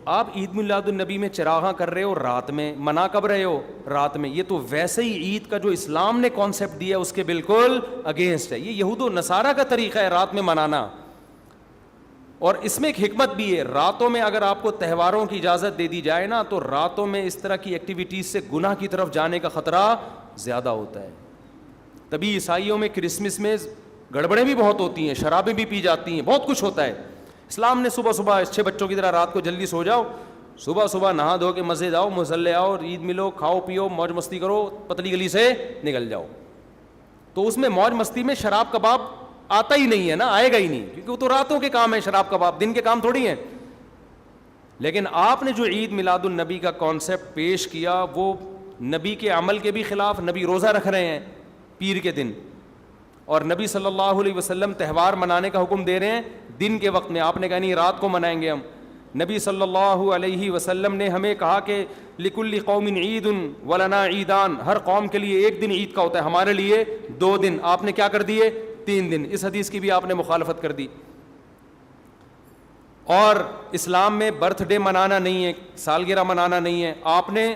آپ عید میلاد النبی میں چراغاں کر رہے ہو رات میں, منا کب رہے ہو؟ رات میں. یہ تو ویسے ہی عید کا جو اسلام نے کانسیپٹ دیا اس کے بالکل اگینسٹ ہے. یہ یہود و نصارہ کا طریقہ ہے رات میں منانا. اور اس میں ایک حکمت بھی ہے, راتوں میں اگر آپ کو تہواروں کی اجازت دے دی جائے نا تو راتوں میں اس طرح کی ایکٹیویٹیز سے گناہ کی طرف جانے کا خطرہ زیادہ ہوتا ہے. تبھی عیسائیوں میں کرسمس میں گڑبڑیں بھی بہت ہوتی ہیں, شرابیں بھی پی جاتی ہیں, بہت کچھ ہوتا ہے. اسلام نے صبح صبح اچھے بچوں کی طرح رات کو جلدی سو جاؤ, صبح صبح نہا دھو کے مسجد آؤ, مصلی آؤ, عید ملو, کھاؤ پیو, موج مستی کرو, پتلی گلی سے نکل جاؤ. تو اس میں موج مستی میں شراب کباب آتا ہی نہیں ہے نا, آئے گا ہی نہیں, کیونکہ وہ تو راتوں کے کام ہے شراب کباب, دن کے کام تھوڑی ہیں. لیکن آپ نے جو عید میلاد النبی کا کانسیپٹ پیش کیا وہ نبی کے عمل کے بھی خلاف. نبی روزہ رکھ رہے ہیں پیر کے دن, اور نبی صلی اللہ علیہ وسلم تہوار منانے کا حکم دے رہے ہیں دن کے وقت میں. آپ نے کہا نہیں رات کو منائیں گے ہم. نبی صلی اللہ علیہ وسلم نے ہمیں کہا کہ لکل قوم عید ولنا عیدان, ہر قوم کے لیے ایک دن عید کا ہوتا ہے, ہمارے لیے 2 دن. آپ نے کیا کر دیے؟ 3 دن. اس حدیث کی بھی آپ نے مخالفت کر دی. اور اسلام میں برتھ ڈے منانا نہیں ہے, سالگرہ منانا نہیں ہے, آپ نے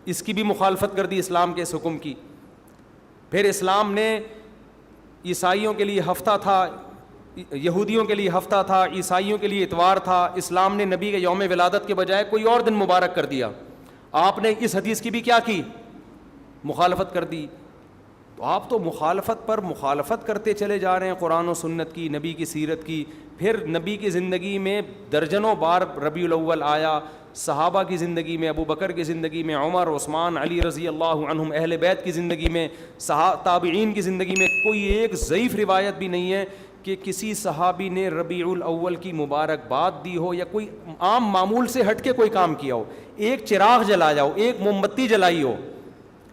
اس کی بھی مخالفت کر دی اسلام کے اس حکم کی. پھر اسلام نے عیسائیوں کے لیے ہفتہ تھا, یہودیوں کے لیے ہفتہ تھا, عیسائیوں کے لیے اتوار تھا. اسلام نے نبی کے یوم ولادت کے بجائے کوئی اور دن مبارک کر دیا. آپ نے اس حدیث کی بھی کیا کی؟ مخالفت کر دی. تو آپ تو مخالفت پر مخالفت کرتے چلے جا رہے ہیں قرآن و سنت کی, نبی کی سیرت کی. پھر نبی کی زندگی میں درجنوں بار ربیع الاول آیا, صحابہ کی زندگی میں, ابو بکر کی زندگی میں, عمر, عثمان, علی رضی اللہ عنہم, اہل بیت کی زندگی میں, تابعین کی زندگی میں کوئی ایک ضعیف روایت بھی نہیں ہے کہ کسی صحابی نے ربیع الاول کی مبارکباد دی ہو یا کوئی عام معمول سے ہٹ کے کوئی کام کیا ہو. ایک چراغ جلایا ہو, ایک موم بتی جلائی ہو,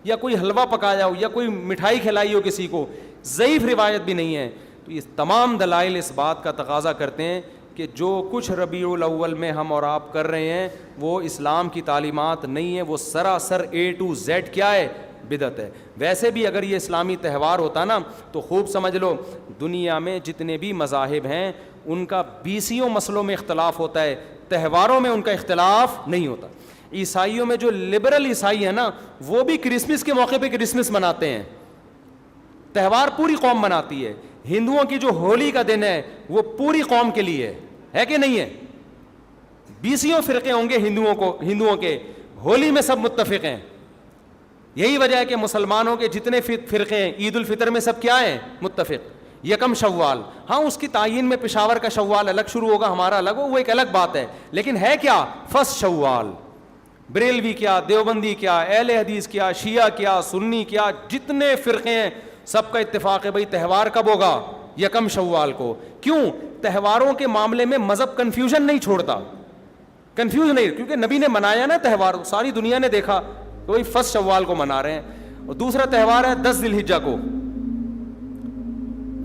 یا کوئی حلوہ پکایا ہو, یا کوئی مٹھائی کھلائی ہو کسی کو, ضعیف روایت بھی نہیں ہے. تو یہ تمام دلائل اس بات کا تقاضا کرتے ہیں کہ جو کچھ ربیع الاول میں ہم اور آپ کر رہے ہیں وہ اسلام کی تعلیمات نہیں ہے, وہ سراسر A to Z کیا ہے؟ بدعت ہے. ویسے بھی اگر یہ اسلامی تہوار ہوتا نا تو خوب سمجھ لو دنیا میں جتنے بھی مذاہب ہیں ان کا 20 مسئلوں میں اختلاف ہوتا ہے, تہواروں میں ان کا اختلاف نہیں ہوتا. عیسائیوں میں جو لبرل عیسائی ہیں نا وہ بھی کرسمس کے موقع پہ کرسمس مناتے ہیں, تہوار پوری قوم مناتی ہے. ہندوؤں کی جو ہولی کا دن ہے وہ پوری قوم کے لیے ہے کہ نہیں ہے؟ 20 فرقے ہوں گے ہندوؤں کے, ہولی میں سب متفق ہیں. یہی وجہ ہے کہ مسلمانوں کے جتنے فرقے ہیں عید الفطر میں سب کیا ہیں؟ متفق. یکم شوال, ہاں اس کی تعین میں پشاور کا شوال الگ شروع ہوگا, ہمارا الگ ہو, وہ ایک الگ بات ہے. لیکن ہے کیا؟ فرسٹ شوال. بریلوی کیا, دیوبندی کیا, اہل حدیث کیا, شیعہ کیا, سنی کیا, جتنے فرقے ہیں سب کا اتفاق ہے بھائی تہوار کب ہوگا؟ یکم شوال کو. کیوں؟ تہواروں کے معاملے میں مذہب کنفیوژن نہیں چھوڑتا, کنفیوز نہیں, کیونکہ نبی نے منایا نا تہوار, ساری دنیا نے دیکھا تو وہی فرسٹ شوال کو منا رہے ہیں. اور دوسرا تہوار ہے 10 ذی الحجہ کو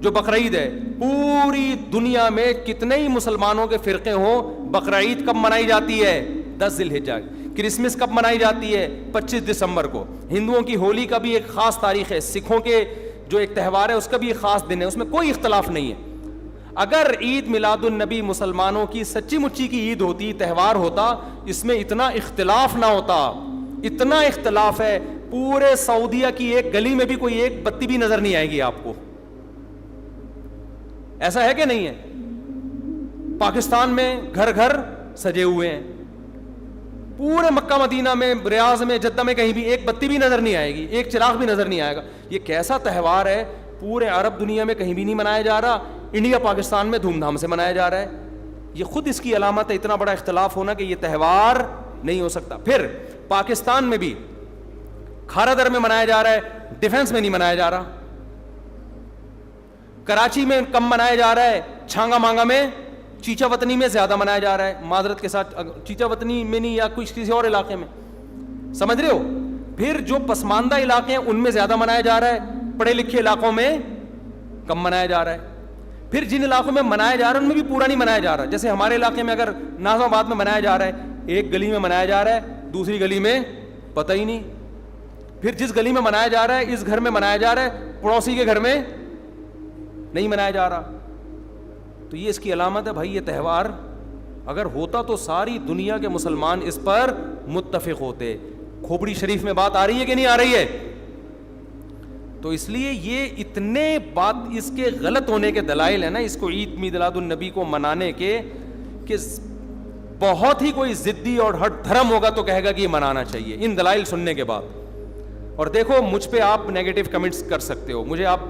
جو بقرعید ہے. پوری دنیا میں کتنے ہی مسلمانوں کے فرقے ہوں, بقرعید کب منائی جاتی ہے؟ 10 ذی الحجہ. کرسمس کب منائی جاتی ہے؟ 25 دسمبر کو. ہندوؤں کی ہولی کا بھی ایک خاص تاریخ ہے, سکھوں کے جو ایک تہوار ہے اس کا بھی ایک خاص دن ہے, اس میں کوئی اختلاف نہیں ہے. اگر عید میلاد النبی مسلمانوں کی سچی مچی کی عید ہوتی, تہوار ہوتا, اس میں اتنا اختلاف نہ ہوتا. اتنا اختلاف ہے پورے سعودیہ کی ایک گلی میں بھی کوئی ایک بتی بھی نظر نہیں آئے گی آپ کو. ایسا ہے کہ نہیں ہے؟ پاکستان میں گھر گھر سجے ہوئے ہیں, پورے مکہ مدینہ میں, ریاض میں, جدہ میں کہیں بھی ایک بتی بھی نظر نہیں آئے گی, ایک چراغ بھی نظر نہیں آئے گا. یہ کیسا تہوار ہے؟ پورے عرب دنیا میں کہیں بھی نہیں منایا جا رہا, انڈیا پاکستان میں دھوم دھام سے منایا جا رہا ہے. یہ خود اس کی علامت ہے, اتنا بڑا اختلاف ہونا کہ یہ تہوار نہیں ہو سکتا. پھر پاکستان میں بھی کھارا در میں منایا جا رہا ہے, ڈیفنس میں نہیں منایا جا رہا. کراچی میں کم منایا جا رہا ہے, چھانگا مانگا میں, چیچا وطنی میں زیادہ منایا جا رہا ہے. معذرت کے ساتھ چیچا وطنی میں نہیں, یا کسی اور علاقے میں, سمجھ رہے ہو. پھر جو پسماندہ علاقے ہیں ان میں زیادہ منایا جا رہا ہے, پڑھے لکھے علاقوں میں کم منایا جا رہا ہے. پھر جن علاقوں میں منایا جا رہا ہے ان میں بھی پورا نہیں منایا جا رہا. جیسے ہمارے علاقے میں اگر ناظم آباد میں منایا جا رہا ہے, ایک گلی میں منایا جا رہا ہے, دوسری گلی میں پتہ ہی نہیں. پھر جس گلی میں منایا جا رہا ہے اس گھر میں منایا جا رہا ہے, پڑوسی کے گھر میں نہیں منایا جا رہا. تو یہ اس کی علامت ہے بھائی یہ تہوار اگر ہوتا تو ساری دنیا کے مسلمان اس پر متفق ہوتے. کھوپڑی شریف میں بات آ رہی ہے کہ نہیں آ رہی ہے؟ تو اس لیے یہ اتنے بات اس کے غلط ہونے کے دلائل ہیں نا اس کو عید میلاد النبی کو منانے کے, کہ بہت ہی کوئی ضدی اور ہٹ دھرم ہوگا تو کہے گا کہ یہ منانا چاہیے ان دلائل سننے کے بعد. اور دیکھو مجھ پہ آپ نیگیٹو کمنٹس کر سکتے ہو, مجھے آپ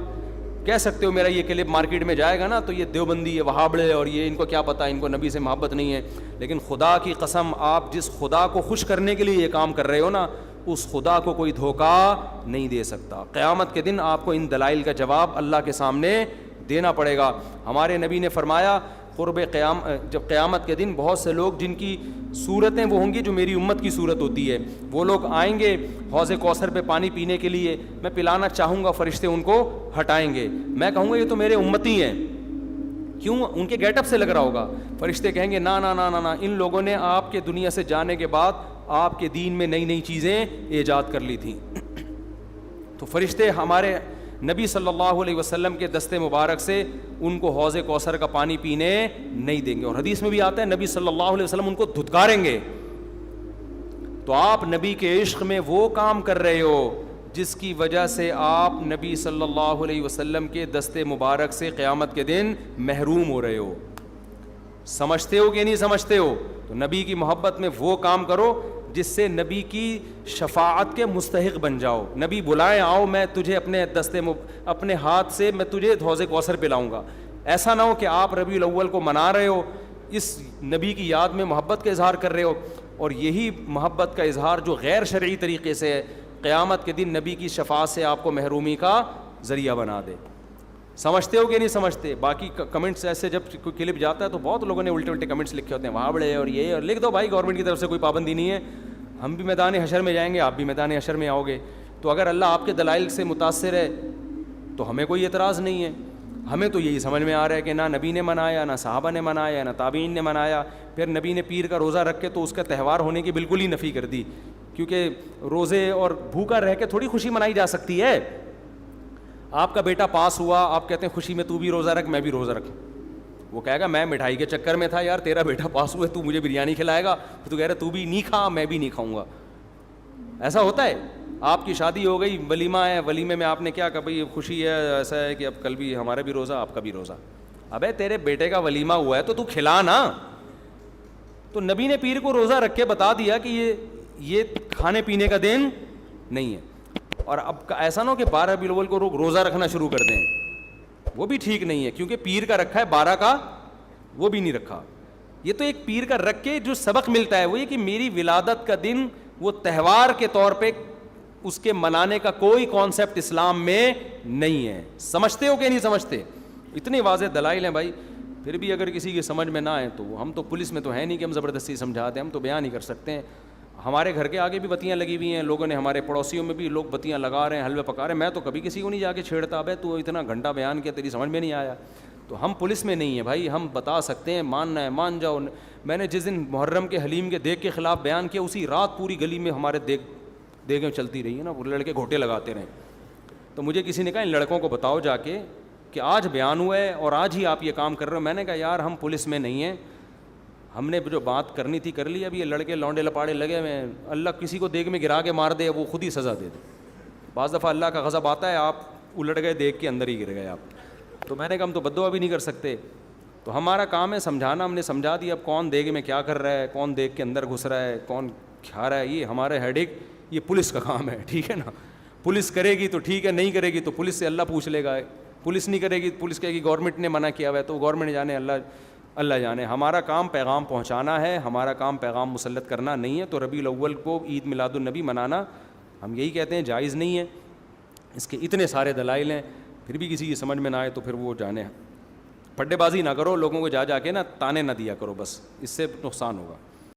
کہہ سکتے ہو میرا یہ کلپ مارکیٹ میں جائے گا نا تو یہ دیوبندی ہے, وہابڑے, اور یہ ان کو کیا پتہ, ان کو نبی سے محبت نہیں ہے. لیکن خدا کی قسم آپ جس خدا کو خوش کرنے کے لیے یہ کام کر رہے ہو نا, اس خدا کو کوئی دھوکہ نہیں دے سکتا. قیامت کے دن آپ کو ان دلائل کا جواب اللہ کے سامنے دینا پڑے گا. ہمارے نبی نے فرمایا جب قیامت کے دن بہت سے لوگ جن کی صورتیں وہ ہوں گی جو میری امت کی صورت ہوتی ہے, وہ لوگ آئیں گے حوض کوثر پہ پانی پینے کے لیے, میں پلانا چاہوں گا, فرشتے ان کو ہٹائیں گے, میں کہوں گا یہ تو میرے امتی ہیں, کیوں, ان کے گیٹ اپ سے لگ رہا ہوگا. فرشتے کہیں گے نا نا نا نا نا, ان لوگوں نے آپ کے دنیا سے جانے کے بعد آپ کے دین میں نئی نئی چیزیں ایجاد کر لی تھیں. تو فرشتے ہمارے نبی صلی اللہ علیہ وسلم کے دستے مبارک سے ان کو حوض کوثر کا پانی پینے نہیں دیں گے. اور حدیث میں بھی آتا ہے نبی صلی اللہ علیہ وسلم ان کو دھتکاریں گے. تو آپ نبی کے عشق میں وہ کام کر رہے ہو جس کی وجہ سے آپ نبی صلی اللہ علیہ وسلم کے دستے مبارک سے قیامت کے دن محروم ہو رہے ہو. سمجھتے ہو کہ نہیں سمجھتے ہو؟ تو نبی کی محبت میں وہ کام کرو جس سے نبی کی شفاعت کے مستحق بن جاؤ. نبی بلائیں آؤ, میں تجھے اپنے ہاتھ سے میں تجھے حوض کوثر پلاؤں گا. ایسا نہ ہو کہ آپ ربیع الاول کو منا رہے ہو, اس نبی کی یاد میں محبت کا اظہار کر رہے ہو, اور یہی محبت کا اظہار جو غیر شرعی طریقے سے ہے قیامت کے دن نبی کی شفاعت سے آپ کو محرومی کا ذریعہ بنا دے. سمجھتے ہو کہ نہیں سمجھتے؟ باقی کمنٹس ایسے جب کوئی کلپ جاتا ہے تو بہت لوگوں نے الٹے الٹے کمنٹس لکھے ہوتے ہیں, وہاں بڑے اور یہ, اور لکھ دو بھائی گورنمنٹ کی طرف سے کوئی پابندی نہیں ہے, ہم بھی میدان حشر میں جائیں گے, آپ بھی میدان حشر میں آؤ گے. تو اگر اللہ آپ کے دلائل سے متاثر ہے تو ہمیں کوئی اعتراض نہیں ہے. ہمیں تو یہی سمجھ میں آ رہا ہے کہ نہ نبی نے منایا, نہ صحابہ نے منایا, نہ تابعین نے منایا. پھر نبی نے پیر کا روزہ رکھ کے تو اس کا تہوار ہونے کی بالکل ہی نفی کر دی, کیونکہ روزے اور بھوکا رہ کے تھوڑی خوشی منائی جا سکتی ہے. آپ کا بیٹا پاس ہوا, آپ کہتے ہیں خوشی میں تو بھی روزہ رکھ, میں بھی روزہ رکھ. وہ کہے گا میں مٹھائی کے چکر میں تھا یار, تیرا بیٹا پاس ہوا ہے, تو مجھے بریانی کھلائے گا, تو کہہ رہا تو بھی نہیں کھا, میں بھی نہیں کھاؤں گا. ایسا ہوتا ہے. آپ کی شادی ہو گئی, ولیمہ ہے, ولیمے میں آپ نے کیا کہا بھائی خوشی ہے, ایسا ہے کہ اب کل بھی ہمارا بھی روزہ, آپ کا بھی روزہ. ابے تیرے بیٹے کا ولیمہ ہوا ہے تو کھلا نا. تو نبی نے پیر کو روزہ رکھ کے بتا دیا کہ یہ کھانے پینے کا دن نہیں ہے. اور اب ایسا نہ ہو کہ 12 ربیع الاول کو روزہ رکھنا شروع کر دیں, وہ بھی ٹھیک نہیں ہے, کیونکہ پیر کا رکھا ہے 12 کا وہ بھی نہیں رکھا. یہ تو ایک پیر کا رکھ کے جو سبق ملتا ہے وہ یہ کہ میری ولادت کا دن وہ تہوار کے طور پہ اس کے منانے کا کوئی کانسیپٹ اسلام میں نہیں ہے. سمجھتے ہو کہ نہیں سمجھتے؟ اتنے واضح دلائل ہیں بھائی. پھر بھی اگر کسی کی سمجھ میں نہ آئے تو ہم تو پولیس میں تو ہے نہیں کہ ہم زبردستی سمجھاتے ہیں, ہم تو بیان نہیں کر سکتے ہیں. ہمارے گھر کے آگے بھی بتیاں لگی ہوئی ہیں, لوگوں نے ہمارے پڑوسیوں میں بھی لوگ بتیاں لگا رہے ہیں, حلوے پکا رہے ہیں. میں تو کبھی کسی کو نہیں جا کے چھیڑتا, بھائی تو اتنا گھنٹہ بیان کیا تیری سمجھ میں نہیں آیا. تو ہم پولیس میں نہیں ہیں بھائی, ہم بتا سکتے ہیں, ماننا ہے مان جاؤ. میں نے جس دن محرم کے حلیم کے دیگ کے خلاف بیان کیا, اسی رات پوری گلی میں ہمارے دیگیں چلتی رہی ہیں نا, وہ لڑکے گھوٹے لگاتے رہے. تو مجھے کسی نے کہا ان لڑکوں کو بتاؤ جا کے کہ آج بیان ہوا ہے اور آج ہی آپ یہ کام کر رہے ہو. میں نے کہا یار ہم پولیس میں نہیں ہیں, ہم نے جو بات کرنی تھی کر لی. اب یہ لڑکے لونڈے لپاڑے لگے ہوئے ہیں, اللہ کسی کو دیگ میں گرا کے مار دے, وہ خود ہی سزا دے دے. بعض دفعہ اللہ کا غضب آتا ہے, آپ الٹ گئے دیگ کے اندر ہی گر گئے آپ. تو میں نے کہا ہم تو بد دعا بھی نہیں کر سکتے, تو ہمارا کام ہے سمجھانا. ہم نے سمجھا دیا. اب کون دیگ میں کیا کر رہا ہے, کون دیگ کے اندر گھس رہا ہے, کون کھا رہا ہے, یہ ہمارے ہیڈ یہ پولیس کا کام ہے, ٹھیک ہے نا. پولیس کرے گی تو ٹھیک ہے, نہیں کرے گی تو پولیس سے اللہ پوچھ لے گا. پولیس نہیں کرے گی, پولیس کہے گی گورنمنٹ نے منع کیا ہوا ہے, تو گورنمنٹ جانے, اللہ جانے. ہمارا کام پیغام پہنچانا ہے, ہمارا کام پیغام مسلط کرنا نہیں ہے. تو ربیع الاول کو عید میلاد النبی منانا ہم یہی کہتے ہیں جائز نہیں ہے. اس کے اتنے سارے دلائل ہیں, پھر بھی کسی کی سمجھ میں نہ آئے تو پھر وہ جانے. پڈے بازی نہ کرو, لوگوں کو جا کے نا تانے نہ دیا کرو, بس اس سے نقصان ہوگا.